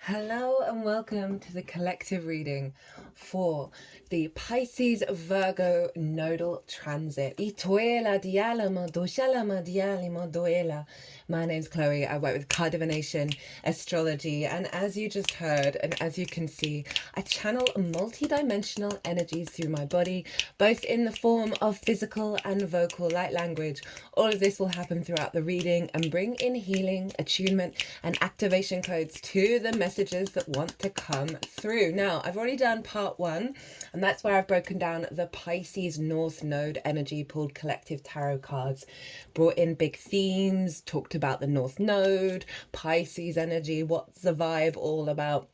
Hello and welcome to the collective reading for the Pisces Virgo nodal transit. My name's Chloe. I work with card divination, astrology, and as you just heard and as you can see, I channel multi-dimensional energies through my body, both in the form of physical and vocal light language. All of this will happen throughout the reading and bring in healing, attunement, and activation codes to the messages that want to come through. Now, I've already done part one, and that's where I've broken down the Pisces North Node energy, pulled collective tarot cards, brought in big themes, talked about the North Node, Pisces energy, what's the vibe all about.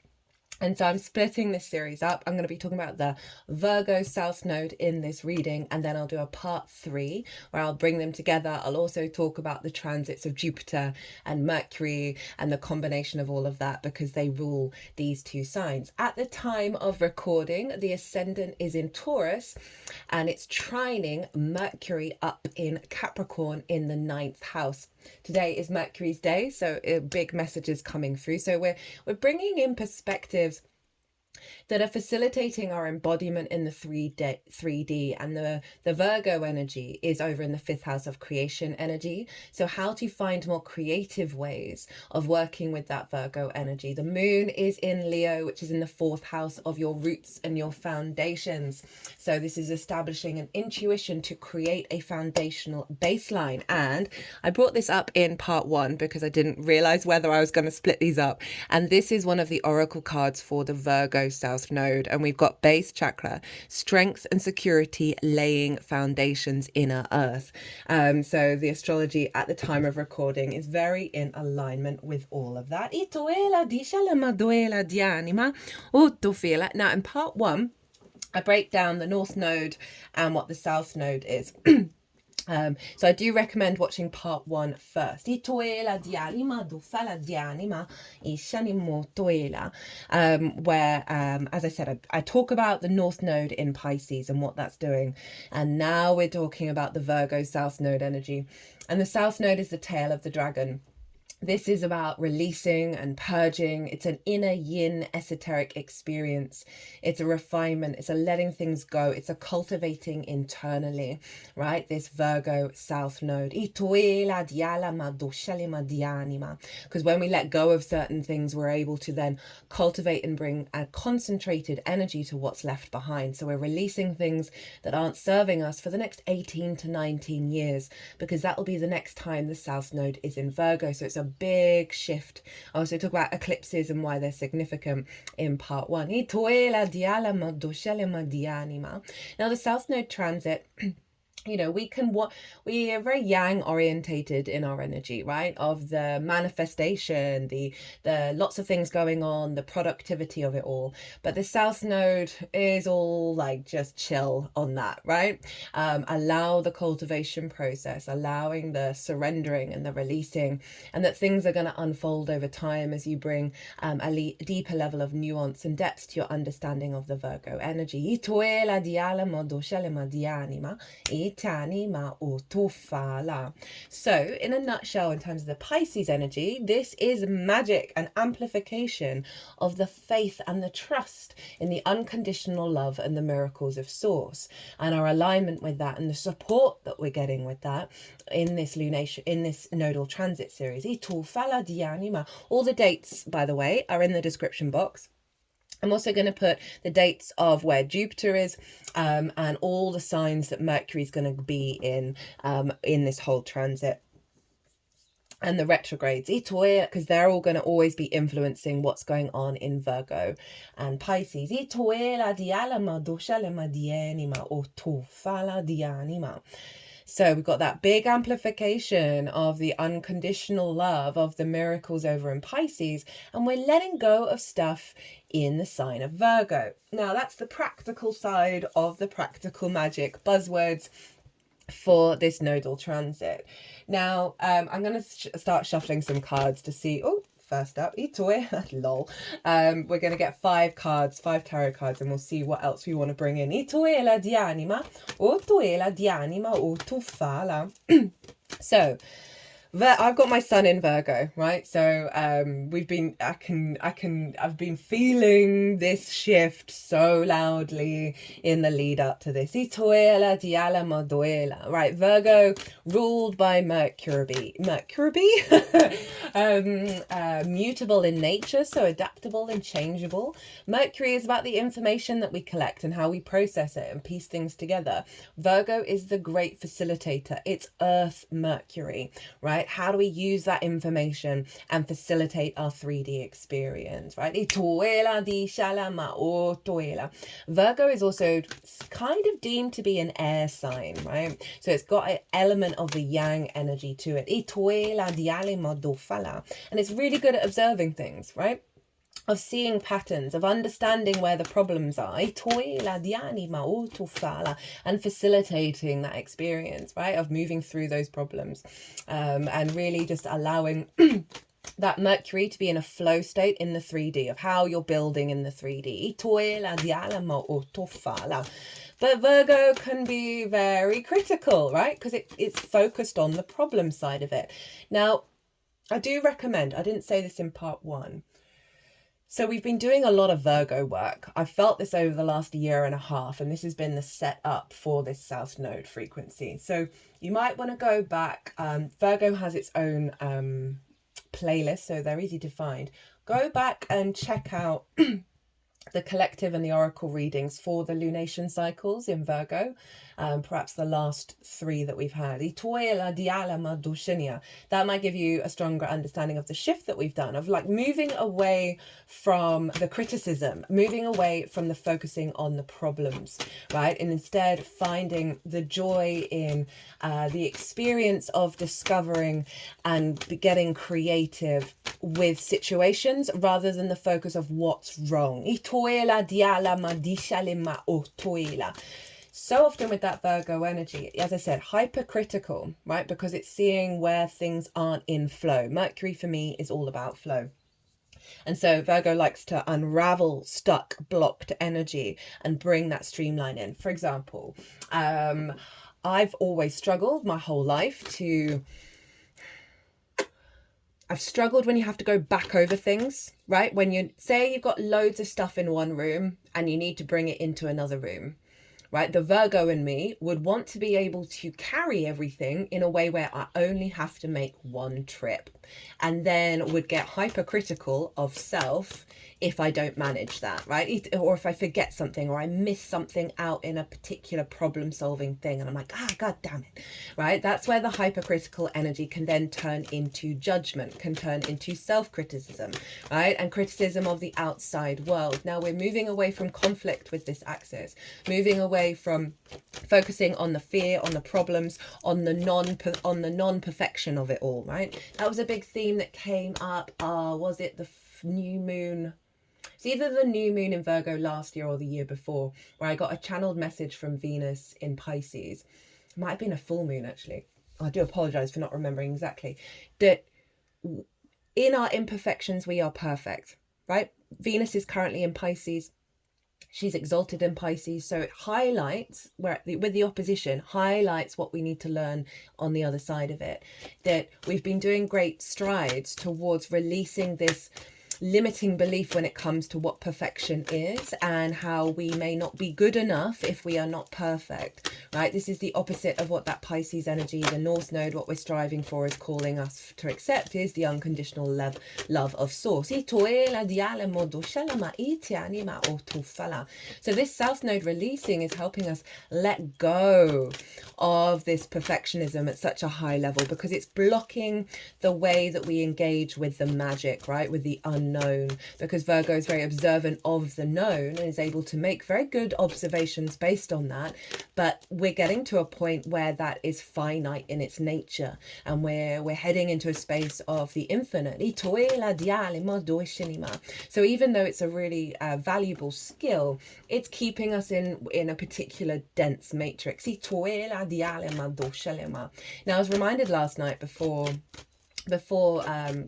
And so I'm splitting this series up. I'm going to be talking about the Virgo South Node in this reading, and then I'll do a part 3 where I'll bring them together. I'll also talk about the transits of Jupiter and Mercury and the combination of all of that because they rule these two signs. At the time of recording, the ascendant is in Taurus and it's trining Mercury up in Capricorn in the 9th house. Today is Mercury's day, so big messages coming through. So we're bringing in perspectives that are facilitating our embodiment in the 3D, and the Virgo energy is over in the 5th house of creation energy. So how to find more creative ways of working with that Virgo energy. The moon is in Leo, which is in the 4th house of your roots and your foundations. So this is establishing an intuition to create a foundational baseline. And I brought this up in part 1 because I didn't realize whether I was going to split these up. And this is one of the oracle cards for the Virgo South Node, and we've got base chakra, strength and security, laying foundations, inner earth. So the astrology at the time of recording is very in alignment with all of that. Now in part 1, I break down the North Node and what the South Node is. So I do recommend watching part 1 first. Where, as I said, I talk about the North Node in Pisces and what that's doing. And now we're talking about the Virgo South Node energy. And the South Node is the tail of the dragon. This is about releasing and purging. It's an inner yin esoteric experience. It's a refinement. It's a letting things go. It's a cultivating internally, right? This Virgo South Node. Because when we let go of certain things, we're able to then cultivate and bring a concentrated energy to what's left behind. So we're releasing things that aren't serving us for the next 18 to 19 years, because that will be the next time the South Node is in Virgo. So it's a big shift. I also talk about eclipses and why they're significant in part 1. Now the South Node transit, you know, we are very yang orientated in our energy, right? Of the manifestation, the lots of things going on, the productivity of it all. But the South Node is all like just chill on that, right? Allow the cultivation process, allowing the surrendering and the releasing, and that things are going to unfold over time as you bring a deeper level of nuance and depth to your understanding of the Virgo energy. So in a nutshell, in terms of the Pisces energy, this is magic and amplification of the faith and the trust in the unconditional love and the miracles of source, and our alignment with that and the support that we're getting with that in this lunation, in this nodal transit series. All the dates, by the way, are in the description box. I'm also going to put the dates of where Jupiter is and all the signs that Mercury is going to be in this whole transit, and the retrogrades, because they're all going to always be influencing what's going on in Virgo and Pisces. So we've got that big amplification of the unconditional love, of the miracles over in Pisces, and we're letting go of stuff in the sign of Virgo. Now that's the practical side of the practical magic buzzwords for this nodal transit. Now I'm going to start shuffling some cards to see. First up, lol. We're going to get 5 cards, 5 tarot cards, and we'll see what else we want to bring in. So I've got my sun in Virgo, right? So I've been feeling this shift so loudly in the lead up to this. Right, Virgo ruled by Mercury. Mutable in nature, so adaptable and changeable. Mercury is about the information that we collect and how we process it and piece things together. Virgo is the great facilitator. It's Earth Mercury, right? How do we use that information and facilitate our 3D experience, right? Virgo is also kind of deemed to be an air sign, right? So it's got an element of the yang energy to it. And it's really good at observing things, right? Of seeing patterns, of understanding where the problems are, and facilitating that experience, right? Of moving through those problems, and really just allowing that Mercury to be in a flow state in the 3D of how you're building in the 3D. But Virgo can be very critical, right? Because it's focused on the problem side of it. Now, I do recommend, I didn't say this in part 1, so we've been doing a lot of Virgo work. I've felt this over the last year and a half, and this has been the setup for this South Node frequency. So you might want to go back. Virgo has its own playlist, so they're easy to find. Go back and check out the collective and the oracle readings for the lunation cycles in Virgo, perhaps the last 3 that we've had. That might give you a stronger understanding of the shift that we've done, of like moving away from the criticism, moving away from the focusing on the problems, right? And instead finding the joy in the experience of discovering and getting creative with situations rather than the focus of what's wrong. So often with that Virgo energy, as I said, hypercritical, right? Because it's seeing where things aren't in flow. Mercury for me is all about flow. And so Virgo likes to unravel stuck, blocked energy and bring that streamline in. For example, I've always struggled my whole life I've struggled when you have to go back over things, right? When you say you've got loads of stuff in one room and you need to bring it into another room, right? The Virgo in me would want to be able to carry everything in a way where I only have to make one trip, and then would get hypercritical of self if I don't manage that, right? Or if I forget something or I miss something out in a particular problem solving thing and I'm like, God damn it, right? That's where the hypercritical energy can then turn into judgment, can turn into self-criticism, right? And criticism of the outside world. Now we're moving away from conflict with this axis, moving away from focusing on the fear, on the problems, on the non-perfection of it all, right? That was a big theme that came up. Was it the new moon? It's either the new moon in Virgo last year or the year before, where I got a channeled message from Venus in Pisces. It might have been a full moon, actually. I do apologize for not remembering exactly. That in our imperfections, we are perfect, right? Venus is currently in Pisces. She's exalted in Pisces, so it highlights, with the opposition, highlights what we need to learn on the other side of it. That we've been doing great strides towards releasing this limiting belief when it comes to what perfection is and how we may not be good enough if we are not perfect, right? This is the opposite of what that Pisces energy, the North Node, what we're striving for, is calling us to accept, is the unconditional love of source. So this South Node releasing is helping us let go of this perfectionism at such a high level, because it's blocking the way that we engage with the magic, right? With the unknown, because Virgo is very observant of the known and is able to make very good observations based on that. But we're getting to a point where that is finite in its nature, and we're heading into a space of the infinite. So even though it's a really valuable skill, it's keeping us in a particular dense matrix. Now I was reminded last night before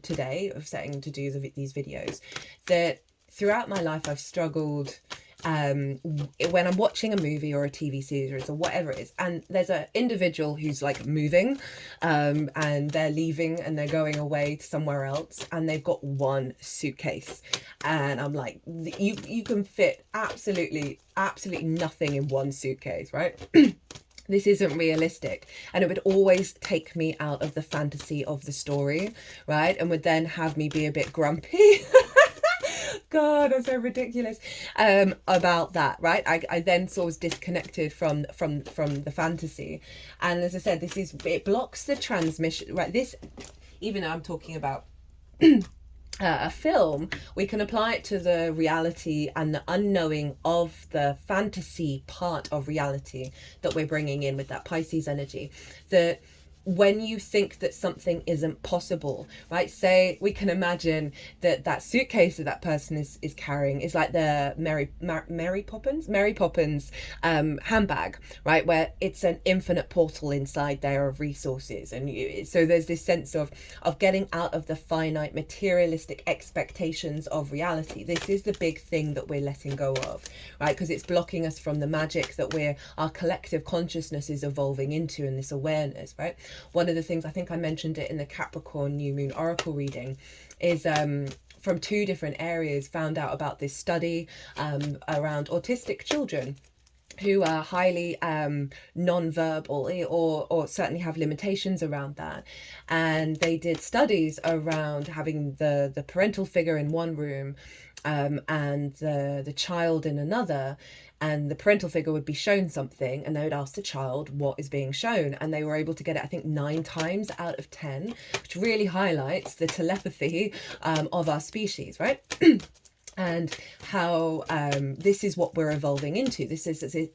today of setting to do these videos, that throughout my life I've struggled when I'm watching a movie or a TV series or whatever it is, and there's an individual who's like moving, and they're leaving and they're going away to somewhere else, and they've got one suitcase, and I'm like, you can fit absolutely nothing in one suitcase, right? This isn't realistic, and it would always take me out of the fantasy of the story, right? And would then have me be a bit grumpy. God, I'm so ridiculous about that, right? I then sort of disconnected from the fantasy, and as I said, it blocks the transmission, right? This, even though I'm talking about a film, we can apply it to the reality and the unknowing of the fantasy part of reality that we're bringing in with that Pisces energy. When you think that something isn't possible, right? Say we can imagine that suitcase that person is carrying is like the Mary Poppins handbag, right? Where it's an infinite portal inside there of resources, and so there's this sense of getting out of the finite materialistic expectations of reality. This is the big thing that we're letting go of, right? Because it's blocking us from the magic that our collective consciousness is evolving into, in this awareness, right? One of the things, I think I mentioned it in the Capricorn New Moon Oracle reading, is from 2 different areas, found out about this study around autistic children who are highly non-verbal, or certainly have limitations around that. And they did studies around having the parental figure in one room, and the child in another, and the parental figure would be shown something, and they would ask the child what is being shown, and they were able to get it, I think, 9 times out of 10, which really highlights the telepathy of our species, right? And how this is what we're evolving into.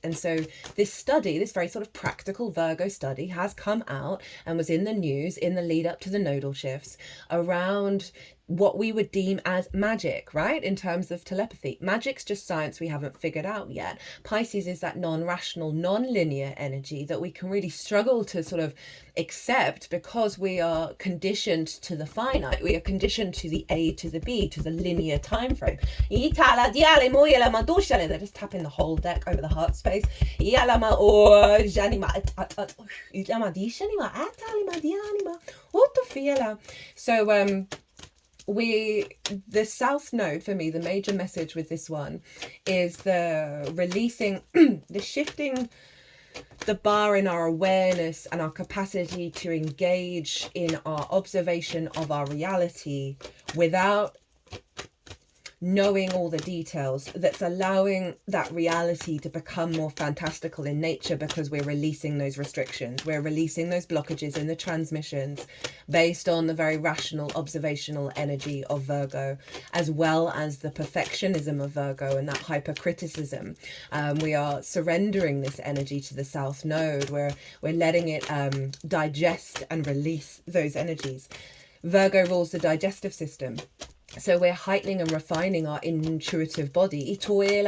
And so this study, this very sort of practical Virgo study, has come out and was in the news in the lead up to the nodal shifts around what we would deem as magic, right? In terms of telepathy. Magic's just science we haven't figured out yet. Pisces is that non-rational, non-linear energy that we can really struggle to sort of accept, because we are conditioned to the finite. We are conditioned to the A to the B, to the linear time frame. They're just tapping the whole deck over the heart space. So the South Node, for me, the major message with this one is the releasing, the shifting the bar in our awareness and our capacity to engage in our observation of our reality without knowing all the details, that's allowing that reality to become more fantastical in nature, because we're releasing those restrictions, we're releasing those blockages in the transmissions based on the very rational observational energy of Virgo, as well as the perfectionism of Virgo and that hypercriticism. We are surrendering this energy to the South Node, where we're letting it digest and release those energies. Virgo rules the digestive system. So we're heightening and refining our intuitive body. So we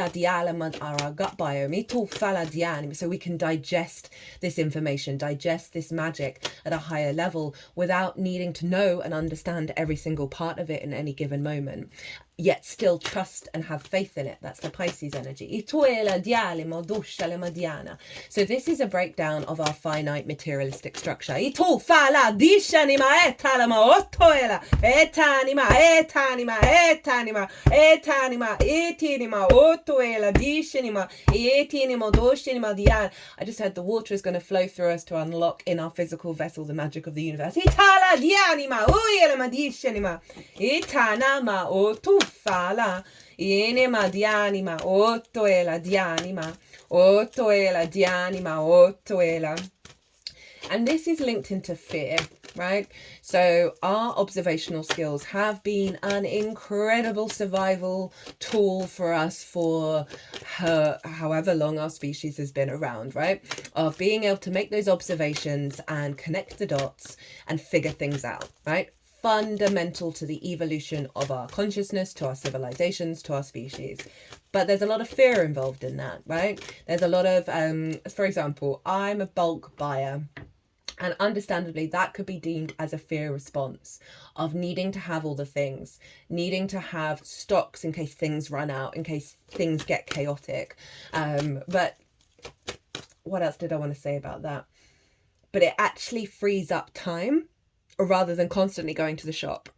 can digest this information, digest this magic at a higher level without needing to know and understand every single part of it in any given moment, yet still trust and have faith in it. That's the Pisces energy. So this is a breakdown of our finite materialistic structure. I just heard the water is going to flow through us to unlock in our physical vessel the magic of the universe. And this is linked into fear, right? So our observational skills have been an incredible survival tool for us for however long our species has been around, right? Of being able to make those observations and connect the dots and figure things out, right? Fundamental to the evolution of our consciousness, to our civilizations, to our species. But there's a lot of fear involved in that, right? There's a lot of, for example, I'm a bulk buyer. And understandably, that could be deemed as a fear response of needing to have all the things, needing to have stocks in case things run out, in case things get chaotic. But what else did I want to say about that? But it actually frees up time rather than constantly going to the shop,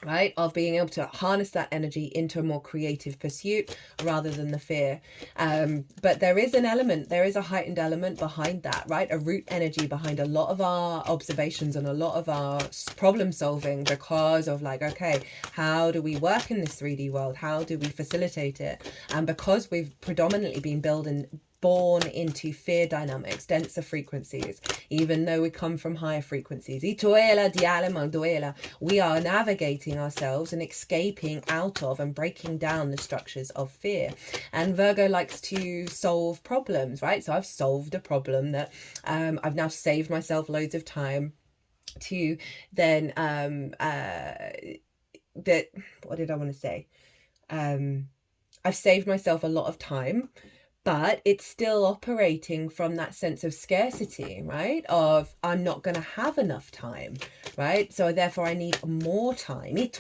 right? Of being able to harness that energy into a more creative pursuit rather than the fear. But there is an element, there is a heightened element behind that, right? A root energy behind a lot of our observations and a lot of our problem solving, because of like, okay, how do we work in this 3D world? How do we facilitate it? And because we've predominantly been born into fear dynamics, denser frequencies, even though we come from higher frequencies. We are navigating ourselves and escaping out of and breaking down the structures of fear. And Virgo likes to solve problems, right? So I've solved a problem that I've now saved myself loads of time to then what did I want to say? I've saved myself a lot of time, but it's still operating from that sense of scarcity, right? Of I'm not going to have enough time, right? So therefore I need more time. And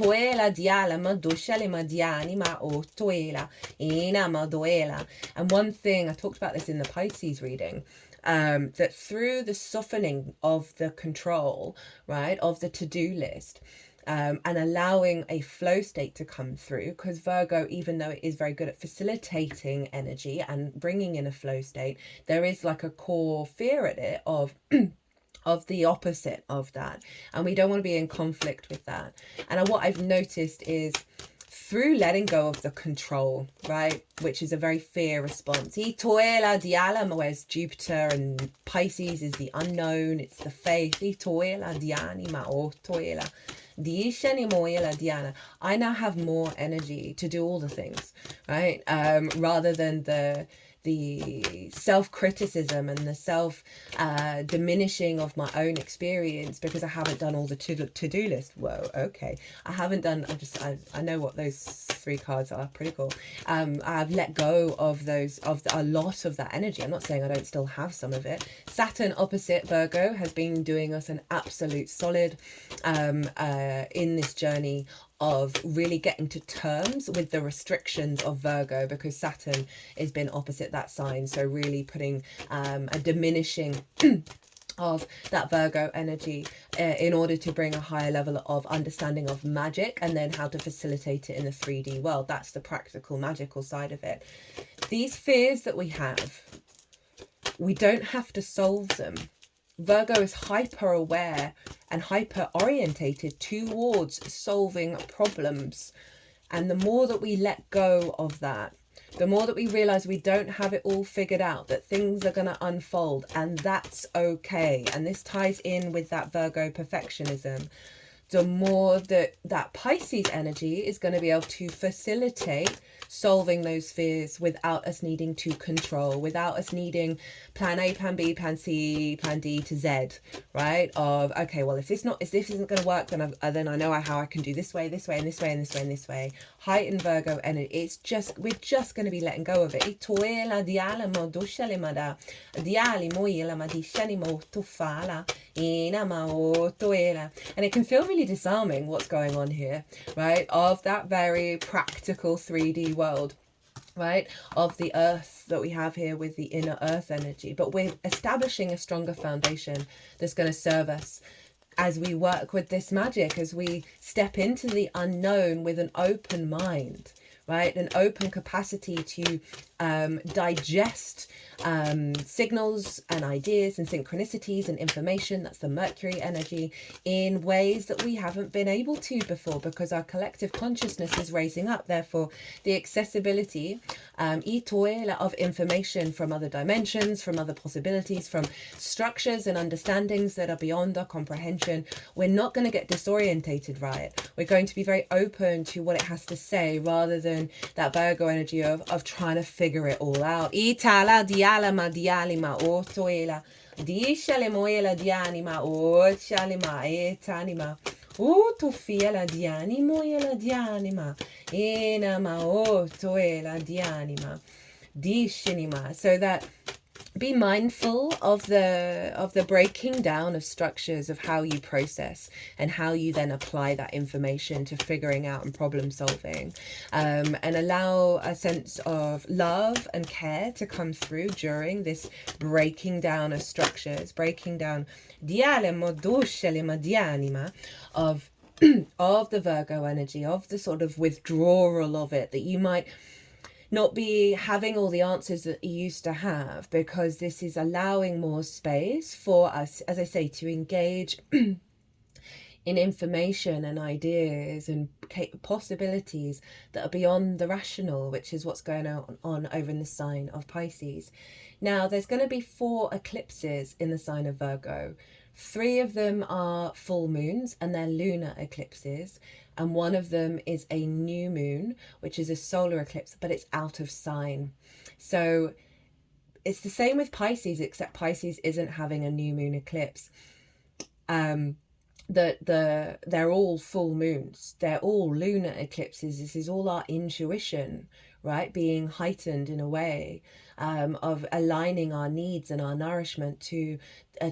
one thing, I talked about this in the Pisces reading, that through the softening of the control, right, of the to-do list, and allowing a flow state to come through, because Virgo, even though it is very good at facilitating energy and bringing in a flow state, there is like a core fear at it of of the opposite of that, and we don't want to be in conflict with that. And what I've noticed is through letting go of the control, right, which is a very fear response. Whereas Jupiter and Pisces is the unknown, it's the faith. I now have more energy to do all the things, right? Rather than the self-criticism and the self-diminishing of my own experience because I haven't done all the to-do list. Whoa, okay. I haven't done, I know what those 3 cards are, pretty cool. I've let go of those, of a lot of that energy. I'm not saying I don't still have some of it. Saturn opposite Virgo has been doing us an absolute solid in this journey of really getting to terms with the restrictions of Virgo, because Saturn has been opposite that sign. So really putting a diminishing of that Virgo energy in order to bring a higher level of understanding of magic, and then how to facilitate it in the 3D world. That's the practical, magical side of it. These fears that we have, we don't have to solve them. Virgo is hyper aware and hyper orientated towards solving problems. And the more that we let go of that, the more that we realize we don't have it all figured out, that things are going to unfold, and that's okay. And this ties in with that Virgo perfectionism. The more that Pisces energy is going to be able to facilitate solving those fears without us needing to control, without us needing plan A, plan B, plan C, plan D to Z, right? Of, okay, well, if this isn't going to work, then I know how I can do this way, and this way, and this way, and this way. Heightened Virgo energy, we're just going to be letting go of it. And it can feel really disarming what's going on here, right? Of that very practical 3D world, right? Of the earth that we have here with the inner earth energy. But we're establishing a stronger foundation that's going to serve us as we work with this magic, as we step into the unknown with an open mind, right? An open capacity to digest signals and ideas and synchronicities and information. That's the Mercury energy, in ways that we haven't been able to before, because our collective consciousness is raising up. Therefore, the accessibility of information from other dimensions, from other possibilities, from structures and understandings that are beyond our comprehension. We're not going to get disorientated, right? We're going to be very open to what it has to say, rather than that Virgo energy of trying to figure it all out. Itala dialama dialima ortoela dishale moela dianima orchalima etanima utufiela dianimo ela dianima enama ortoela dianima dishinima. So that be mindful of the breaking down of structures of how you process and how you then apply that information to figuring out and problem solving, and allow a sense of love and care to come through during this breaking down of structures, breaking down of of the Virgo energy, of the sort of withdrawal of it, that you might not be having all the answers that you used to have, because this is allowing more space for us, as I say, to engage in information and ideas and possibilities that are beyond the rational, which is what's going on over in the sign of Pisces. Now, there's going to be 4 eclipses in the sign of Virgo. 3 of them are full moons and they're lunar eclipses, and one of them is a new moon, which is a solar eclipse, but it's out of sign. So it's the same with Pisces, except Pisces isn't having a new moon eclipse. They're all full moons, they're all lunar eclipses. This is all our intuition, right, being heightened in a way, of aligning our needs and our nourishment to a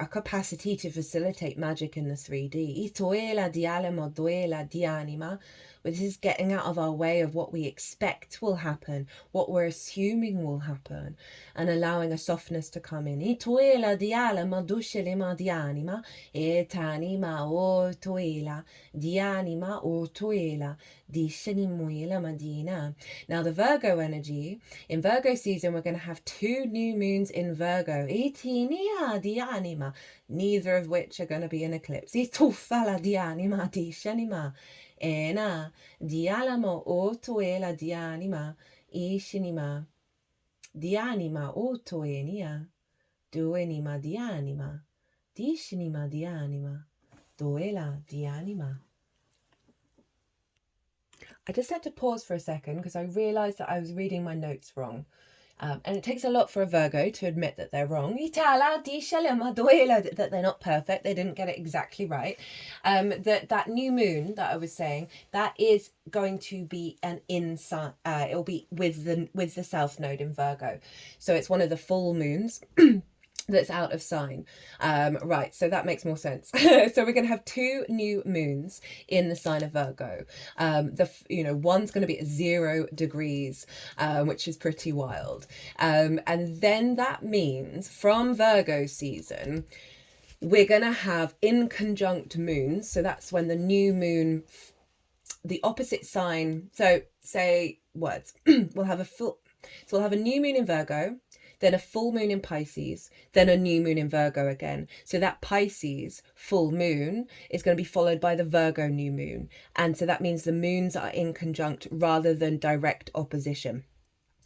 capacity to facilitate magic in the 3D. Itoela di alma, duela di anima. This is getting out of our way of what we expect will happen, what we're assuming will happen, and allowing a softness to come in. Itoela di alma, duscelema di anima, et anima o toela, di anima o toela, di shenimuela madina. Now, the Virgo energy, in Virgo season, we're going to have 2 new moons in Virgo. Itinia di anima, neither of which are going to be an eclipse. Itufala di anima di shenima. Ena di alamo o toela di anima I shinima. Di anima o toenia. Duenima di anima. Di shinima di anima. Duela di anima. I just had to pause for a second because I realised that I was reading my notes wrong. And it takes a lot for a Virgo to admit that they're wrong. That they're not perfect. They didn't get it exactly right. That new moon that I was saying, that is going to be an inside. It'll be with the South Node in Virgo. So it's one of the full moons. That's out of sign. Right, so that makes more sense. So we're going to have 2 new moons in the sign of Virgo. One's going to be at 0 degrees, which is pretty wild. And then that means from Virgo season, we're going to have in conjunct moons. So that's when the new moon, the opposite sign. So say words. we'll have a new moon in Virgo, then a full moon in Pisces, then a new moon in Virgo again. So that Pisces full moon is going to be followed by the Virgo new moon. And so that means the moons are in conjunct rather than direct opposition,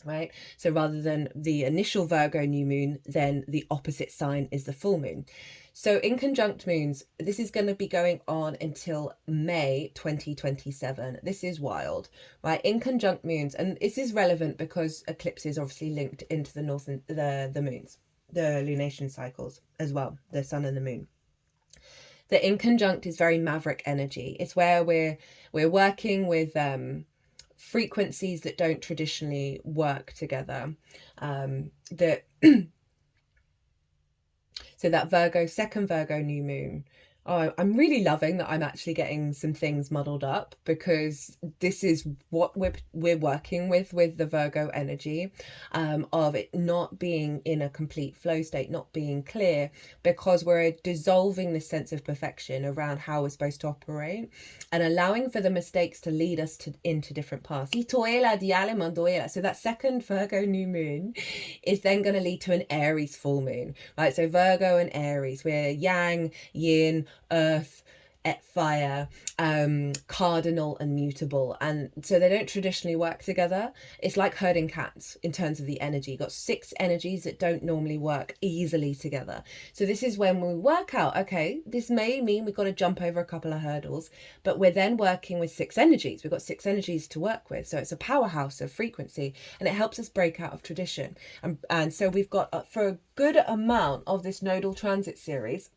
right? So rather than the initial Virgo new moon, then the opposite sign is the full moon. So in conjunct moons, this is going to be going on until May 2027. This is wild, right? In conjunct moons, and this is relevant because eclipses obviously linked into the north and the moons, the lunation cycles as well, the sun and the moon. The in conjunct is very maverick energy. It's where we're working with frequencies that don't traditionally work together. So that Virgo, second Virgo new moon. Oh, I'm really loving that I'm actually getting some things muddled up, because this is what we're working with the Virgo energy, of it not being in a complete flow state, not being clear, because we're dissolving this sense of perfection around how we're supposed to operate and allowing for the mistakes to lead us into different paths. So that second Virgo new moon is then going to lead to an Aries full moon, right? So Virgo and Aries, we're yang, yin, earth, fire, cardinal and mutable, and so they don't traditionally work together. It's like herding cats in terms of the energy. You've got 6 energies that don't normally work easily together. So this is when we work out, okay, this may mean we've got to jump over a couple of hurdles, but we're then working with 6 energies. We've got 6 energies to work with, so it's a powerhouse of frequency, and it helps us break out of tradition. And so we've got, for a good amount of this nodal transit series,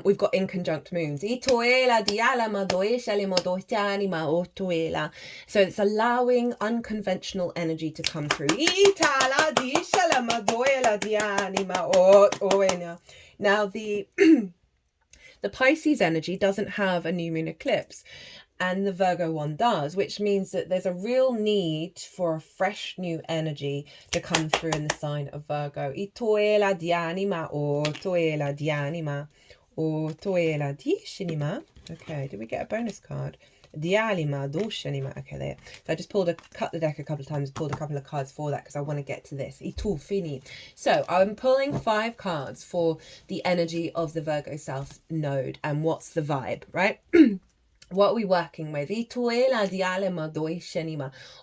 We've got in conjunct moons. So it's allowing unconventional energy to come through. Now the Pisces energy doesn't have a new moon eclipse, and the Virgo one does, which means that there's a real need for a fresh new energy to come through in the sign of Virgo. Okay, did we get a bonus card? Okay, there. So I just cut the deck a couple of times, pulled a couple of cards for that because I want to get to this. So I'm pulling 5 cards for the energy of the Virgo South Node and what's the vibe, right? What are we working with?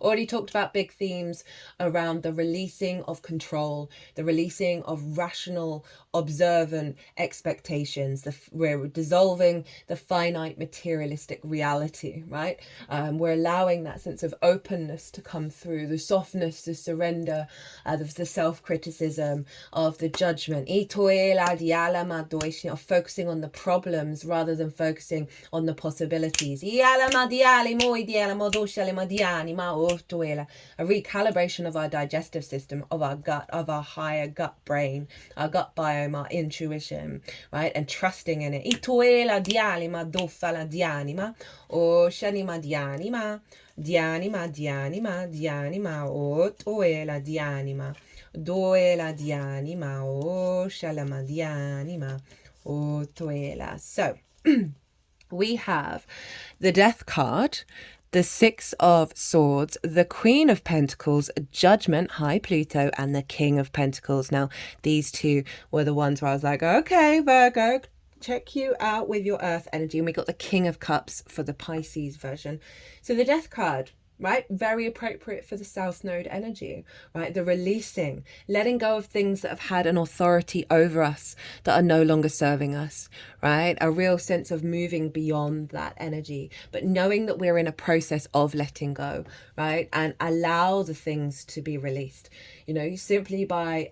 Already talked about big themes around the releasing of control, the releasing of rational, observant expectations. We're dissolving the finite materialistic reality, right? We're allowing that sense of openness to come through, the softness, the surrender, the self-criticism, of the judgment. Of focusing on the problems rather than focusing on the possibilities. A recalibration of our digestive system, of our gut, of our higher gut brain, our gut biome, our intuition, right? And trusting in it. So we have the Death card, the 6 of Swords, the Queen of Pentacles, Judgment, High Pluto, and the King of Pentacles. Now, these two were the ones where I was like, okay, Virgo, check you out with your Earth energy. And we got the King of Cups for the Pisces version. So the Death card, right? Very appropriate for the South Node energy, right? The releasing, letting go of things that have had an authority over us that are no longer serving us, right? A real sense of moving beyond that energy, but knowing that we're in a process of letting go, right? And allow the things to be released, simply by,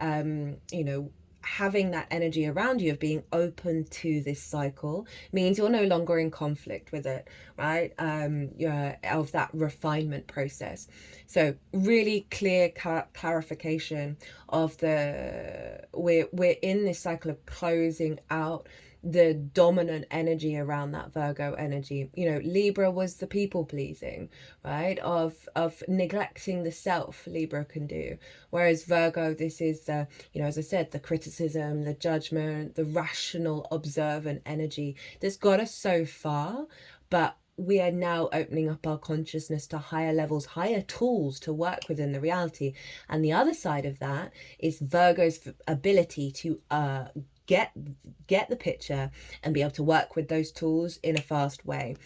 having that energy around you of being open to this cycle means you're no longer in conflict with it, right? Of that refinement process. So really clear clarification of we're in this cycle of closing out the dominant energy around that Virgo energy. Libra was the people pleasing, right? Of neglecting the self, Libra can do. Whereas Virgo, this is the, as I said, the criticism, the judgment, the rational, observant energy that's got us so far, but we are now opening up our consciousness to higher levels, higher tools to work within the reality. And the other side of that is Virgo's ability to get the picture and be able to work with those tools in a fast way.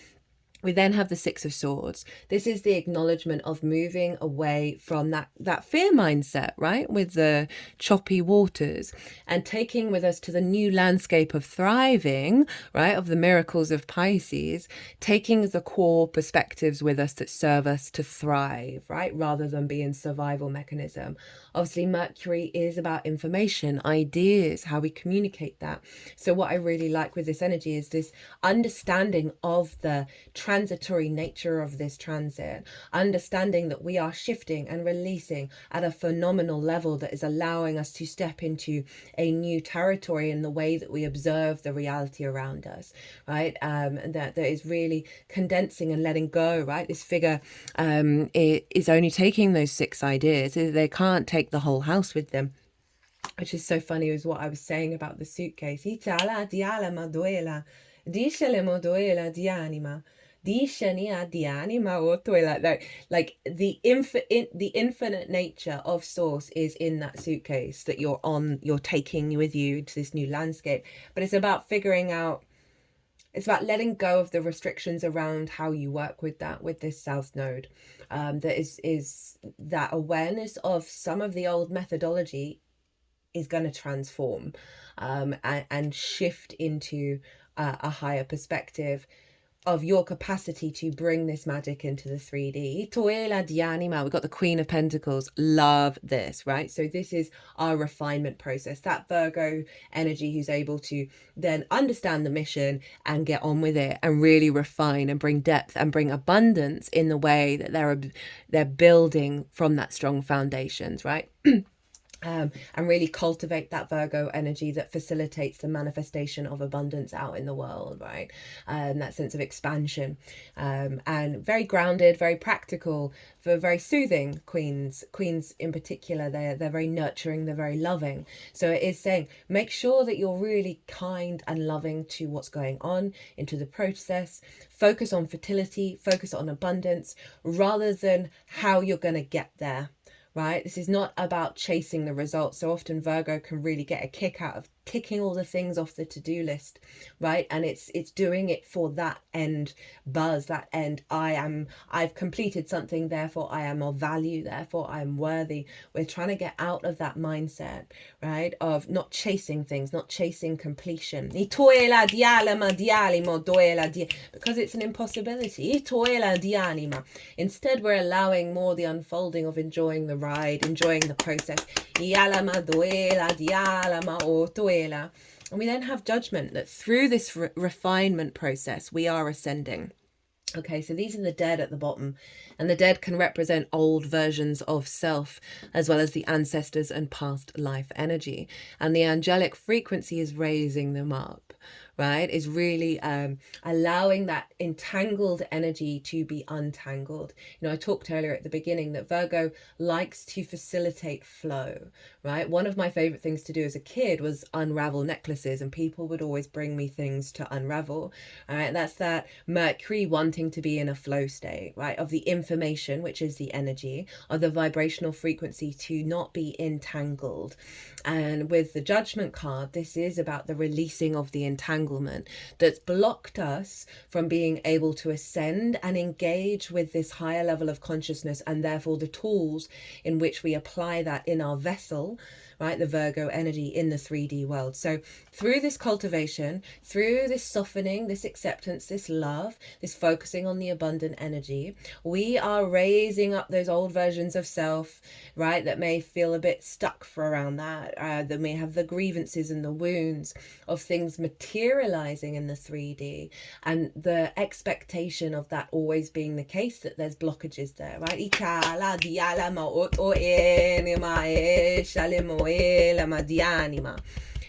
We then have the 6 of Swords. This is the acknowledgement of moving away from that fear mindset, right? With the choppy waters, and taking with us to the new landscape of thriving, right? Of the miracles of Pisces, taking the core perspectives with us that serve us to thrive, right? Rather than be in survival mechanism. Obviously, Mercury is about information, ideas, how we communicate that. So what I really like with this energy is this understanding of the transitory nature of this transit, understanding that we are shifting and releasing at a phenomenal level that is allowing us to step into a new territory in the way that we observe the reality around us, right? That is really condensing and letting go, right? This figure it is only taking those 6 ideas. They can't take the whole house with them, which is so funny, is what I was saying about the suitcase. Like the infinite nature of source is in that suitcase that you're taking with you to this new landscape. But it's about figuring out, it's about letting go of the restrictions around how you work with this South Node. That is that awareness of some of the old methodology is going to transform and shift into a higher perspective, of your capacity to bring this magic into the 3D. Toela di anima, we've got the Queen of Pentacles. Love this, right? So this is our refinement process. That Virgo energy who's able to then understand the mission and get on with it and really refine and bring depth and bring abundance in the way that they're building from that strong foundations, right? And really cultivate that Virgo energy that facilitates the manifestation of abundance out in the world, right? That sense of expansion, and very grounded, very practical, very soothing queens. Queens in particular, they're very nurturing, they're very loving. So it is saying, make sure that you're really kind and loving to what's going on, into the process. Focus on fertility, focus on abundance, rather than how you're going to get there. Right? This is not about chasing the results. So often Virgo can really get a kick out of ticking all the things off the to-do list, right? And it's doing it for that end buzz, that end I've completed something, therefore I am of value, therefore I am worthy. We're trying to get out of that mindset, right, of not chasing things, not chasing completion, because it's an impossibility. Instead, we're allowing more the unfolding of enjoying the ride, enjoying the process. And we then have judgment, that through this refinement process, we are ascending. Okay, so these are the dead at the bottom, and the dead can represent old versions of self, as well as the ancestors and past life energy. And the angelic frequency is raising them up, right? Is really allowing that entangled energy to be untangled. You know, I talked earlier at the beginning that Virgo likes to facilitate flow, right? One of my favorite things to do as a kid was unravel necklaces, and people would always bring me things to unravel. All right, that's that Mercury wanting to be in a flow state, right? Of the information, which is the energy, of the vibrational frequency, to not be entangled. And with the Judgment card, this is about the releasing of the entanglement that's blocked us from being able to ascend and engage with this higher level of consciousness, and therefore the tools in which we apply that in our vessel, right? The Virgo energy in the 3D world. So through this cultivation, through this softening, this acceptance, this love, this focusing on the abundant energy, we are raising up those old versions of self, right? That may feel a bit stuck for around that. That may have the grievances and the wounds of things materializing in the 3D, and the expectation of that always being the case, that there's blockages there, right?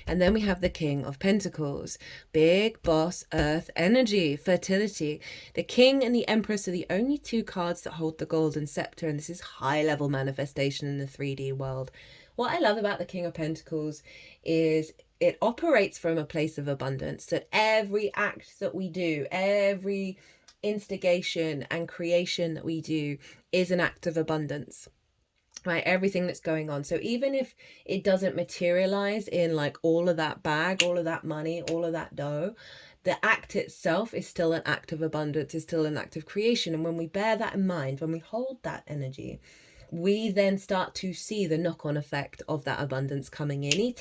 And then we have the King of Pentacles, big boss earth energy, fertility. The King and the Empress are the only two cards that hold the golden scepter, and this is high level manifestation in the 3D world. What I love about the King of Pentacles is it operates from a place of abundance, that every act that we do, every instigation and creation that we do is an act of abundance. Right, everything that's going on. So even if it doesn't materialize in like all of that bag, all of that money, all of that dough, the act itself is still an act of abundance, is still an act of creation. And when we bear that in mind, when we hold that energy, we then start to see the knock-on effect of that abundance coming in. The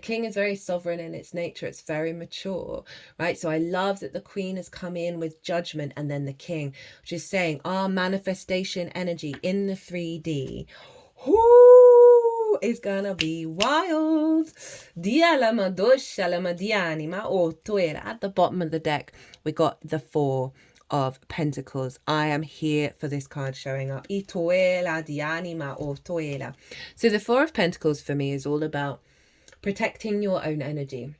King is very sovereign in its nature. It's very mature, right? So I love that the Queen has come in with Judgment, and then the King, which is saying our manifestation energy in the 3D is gonna be wild. At the bottom of the deck, we got the Four of Pentacles. I am here for this card showing up. So the Four of Pentacles for me is all about protecting your own energy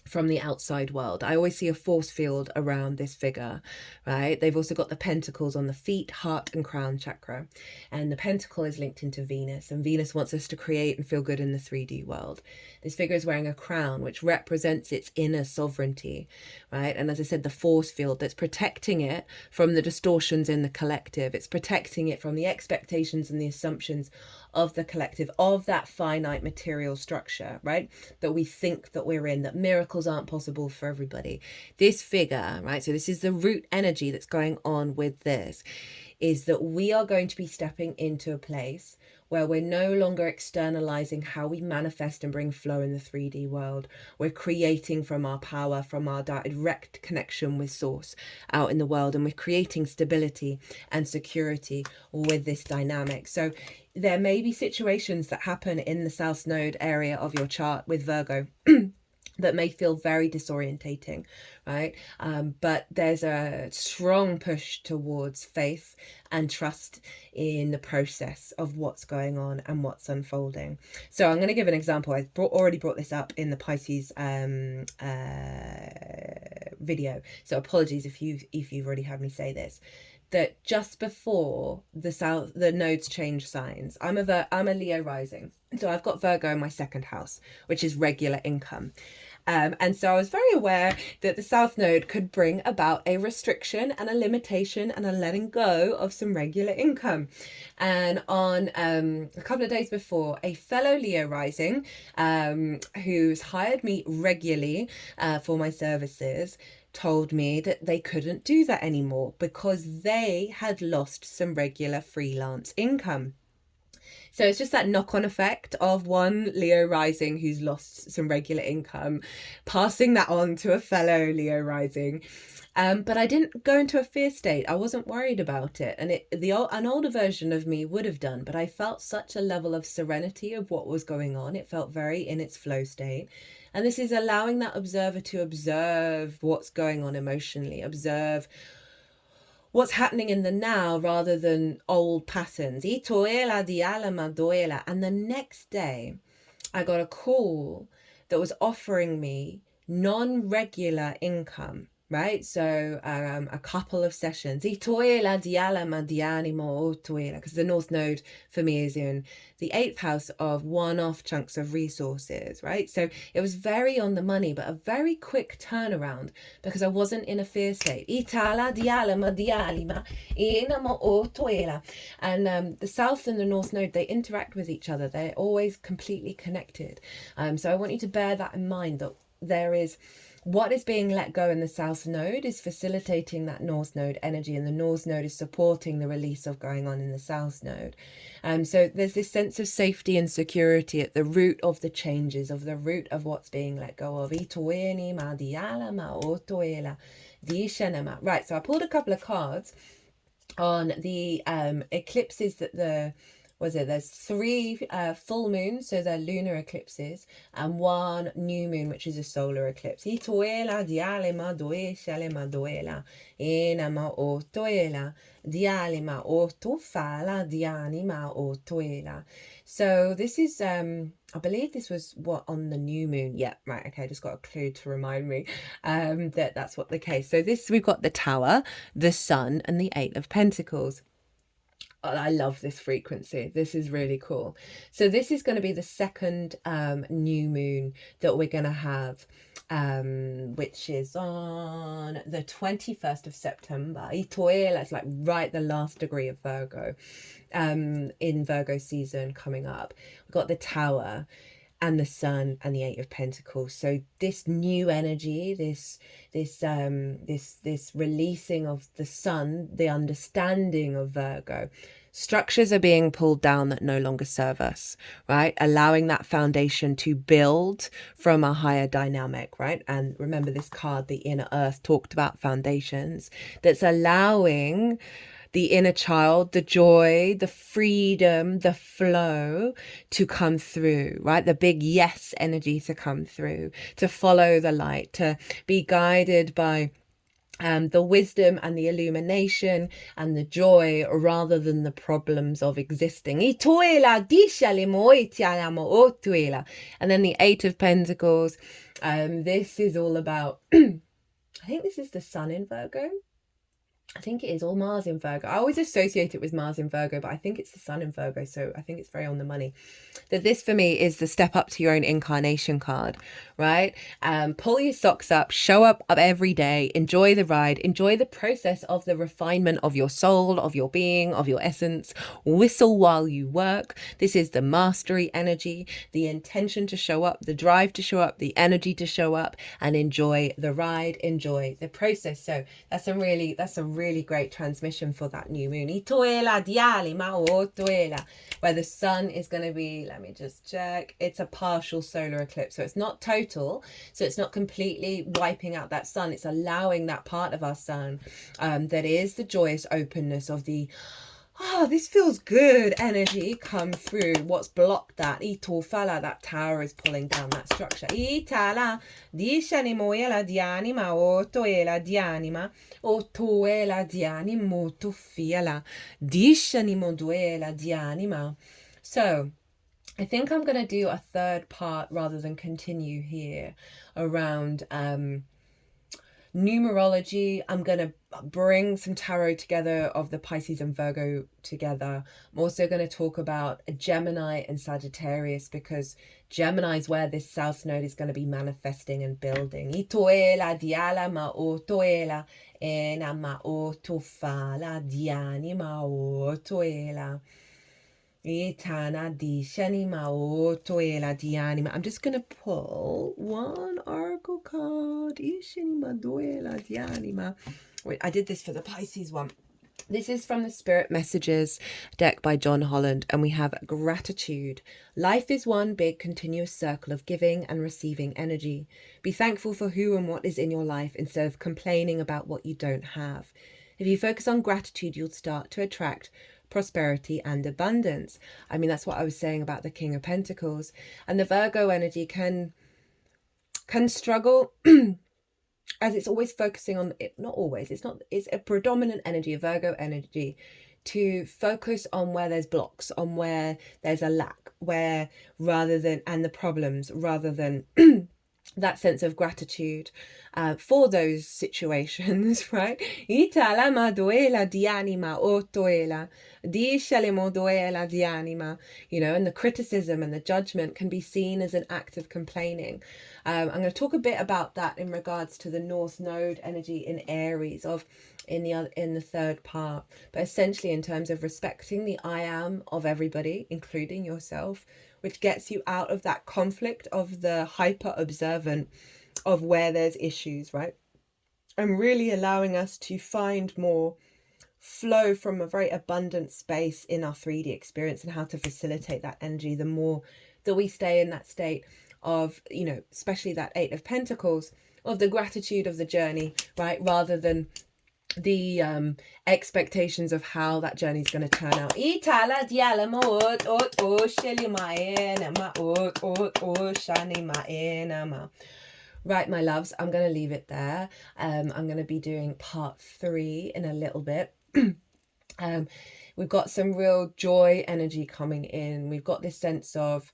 from the outside world. I always see a force field around this figure, right? They've also got the pentacles on the feet, heart and crown chakra. And the pentacle is linked into Venus, and Venus wants us to create and feel good in the 3D world. This figure is wearing a crown, which represents its inner sovereignty, right? And as I said, the force field that's protecting it from the distortions in the collective. It's protecting it from the expectations and the assumptions of the collective, of that finite material structure, right? That we think that we're in, that miracles miracles aren't possible for everybody. This figure, right, so this is the root energy that's going on with this, is that we are going to be stepping into a place where we're no longer externalizing how we manifest and bring flow in the 3D world. We're creating from our power, from our direct connection with source out in the world, and we're creating stability and security with this dynamic. So there may be situations that happen in the South Node area of your chart with Virgo that may feel very disorientating, right? But there's a strong push towards faith and trust in the process of what's going on and what's unfolding. So I'm going to give an example. I already brought this up in the Pisces video, so apologies if you've already had me say this. That just before the nodes change signs, I'm a Leo rising, so I've got Virgo in my second house, which is regular income. And so I was very aware that the South Node could bring about a restriction and a limitation and a letting go of some regular income. And on a couple of days before, a fellow Leo rising who's hired me regularly for my services told me that they couldn't do that anymore because they had lost some regular freelance income. So it's just that knock-on effect of one Leo rising who's lost some regular income, passing that on to a fellow Leo rising. But I didn't go into a fear state. I wasn't worried about it. And an older version of me would have done, but I felt such a level of serenity of what was going on. It felt very in its flow state. And this is allowing that observer to observe what's going on emotionally, observe what's happening in the now rather than old patterns. And the next day, I got a call that was offering me non-regular income, right? So a couple of sessions. Because the North Node for me is in the 8th house of one-off chunks of resources, right? So it was very on the money, but a very quick turnaround because I wasn't in a fear state. And the South and the North Node, they interact with each other. They're always completely connected. So I want you to bear that in mind, that there is what is being let go in the South Node is facilitating that North Node energy, and the North Node is supporting the release of going on in the South Node. So there's this sense of safety and security at the root of the changes, of the root of what's being let go of. Right, so I pulled a couple of cards on the eclipses that there's 3 full moons, so they're lunar eclipses, and 1 new moon, which is a solar eclipse. So this is I believe this was what on the new moon. Yeah, right, okay, just got a clue to remind me that's what the case. So we've got the Tower, the Sun, and the 8 of Pentacles. I love this frequency. This is really cool. So this is going to be the second new moon that we're going to have, which is on the 21st of September. It's like right the last degree of Virgo, in Virgo season coming up. We've got the Tower and the Sun and the 8 of Pentacles. So this new energy, this releasing of the Sun, the understanding of Virgo. Structures are being pulled down that no longer serve us, right? Allowing that foundation to build from a higher dynamic, right? And remember this card, the Inner Earth, talked about foundations. That's allowing the inner child, the joy, the freedom, the flow to come through, right? The big yes energy to come through, to follow the light, to be guided by the wisdom and the illumination and the joy rather than the problems of existing. And then the 8 of Pentacles, this is all about, I think this is the Sun in Virgo. I think it is, or Mars in Virgo. I always associate it with Mars in Virgo, but I think it's the Sun in Virgo, so I think it's very on the money. That this for me is the step up to your own incarnation card, right? Pull your socks up, show up every day, enjoy the ride, enjoy the process of the refinement of your soul, of your being, of your essence. Whistle while you work. This is the mastery energy, the intention to show up, the drive to show up, the energy to show up, and enjoy the ride, enjoy the process. So that's a really great transmission for that new moon. Where the sun is going to be, let me just check, it's a partial solar eclipse. So it's not total, so it's not completely wiping out that sun. It's allowing that part of our sun that is the joyous openness of the this feels good energy come through. What's blocked that? Itofala, that tower is pulling down that structure. Itala, dishanimoela dianima, otoela dianima, otoela dianimo tofiela, dishanimoduela dianima. So, I think I'm going to do a third part rather than continue here around numerology. I'm going to bring some tarot together of the Pisces and Virgo together. I'm also going to talk about Gemini and Sagittarius, because Gemini is where this South Node is going to be manifesting and building. Itoela diala ma otoela ena ma otofala diani ma otoela. I'm just going to pull one oracle card. Wait, I did this for the Pisces one. This is from the Spirit Messages deck by John Holland, and we have gratitude. Life is one big continuous circle of giving and receiving energy. Be thankful for who and what is in your life instead of complaining about what you don't have. If you focus on gratitude, you'll start to attract prosperity and abundance. I mean, that's what I was saying about the King of Pentacles. And the Virgo energy can struggle as it's always focusing on it. Not always, it's a predominant energy, a Virgo energy, to focus on where there's blocks, on where there's a lack, where rather than, and the problems, rather than that sense of gratitude for those situations, right? You know, and the criticism and the judgment can be seen as an act of complaining. I'm going to talk a bit about that in regards to the North Node energy in Aries in the third part, but essentially in terms of respecting the I am of everybody, including yourself, which gets you out of that conflict of the hyper observant of where there's issues, right? And really allowing us to find more flow from a very abundant space in our 3D experience, and how to facilitate that energy. The more that we stay in that state of, you know, especially that Eight of Pentacles, of the gratitude of the journey, right? Rather than the expectations of how that journey is going to turn out. Right, my loves, I'm going to leave it there. I'm going to be doing part 3 in a little bit. We've got some real joy energy coming in. We've got this sense of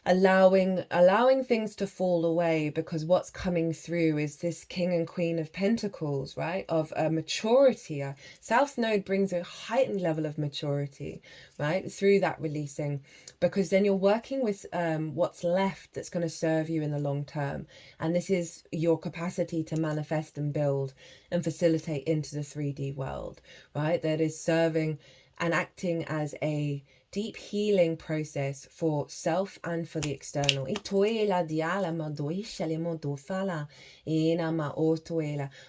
allowing things to fall away, because what's coming through is this King and Queen of Pentacles, right? Of maturity. South Node brings a heightened level of maturity, right? Through that releasing, because then you're working with what's left that's going to serve you in the long term. And this is your capacity to manifest and build and facilitate into the 3D world, right? That is serving and acting as a deep healing process for self and for the external.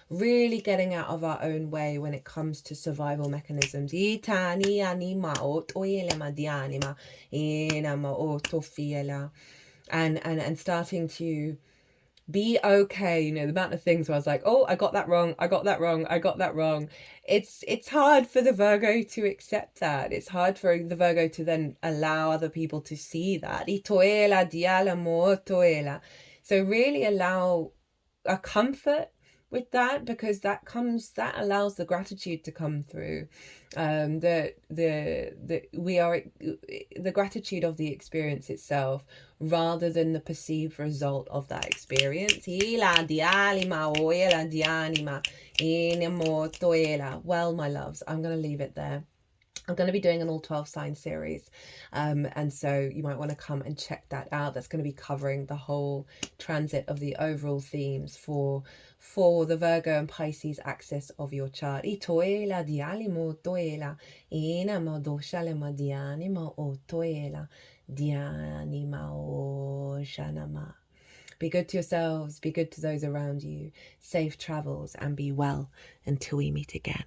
Really getting out of our own way when it comes to survival mechanisms. And starting to be okay. You know, the amount of things where I was like, oh, I got that wrong, I got that wrong. It's hard for the Virgo to accept that. It's hard for the Virgo to then allow other people to see that. So really allow a comfort with that, because that allows the gratitude to come through. We are the gratitude of the experience itself rather than the perceived result of that experience. Well, my loves, I'm going to leave it there. I'm going to be doing an all 12 sign series, and so you might want to come and check that out. That's going to be covering the whole transit of the overall themes for the Virgo and Pisces axis of your chart. Be good to yourselves, be good to those around you, safe travels, and be well until we meet again.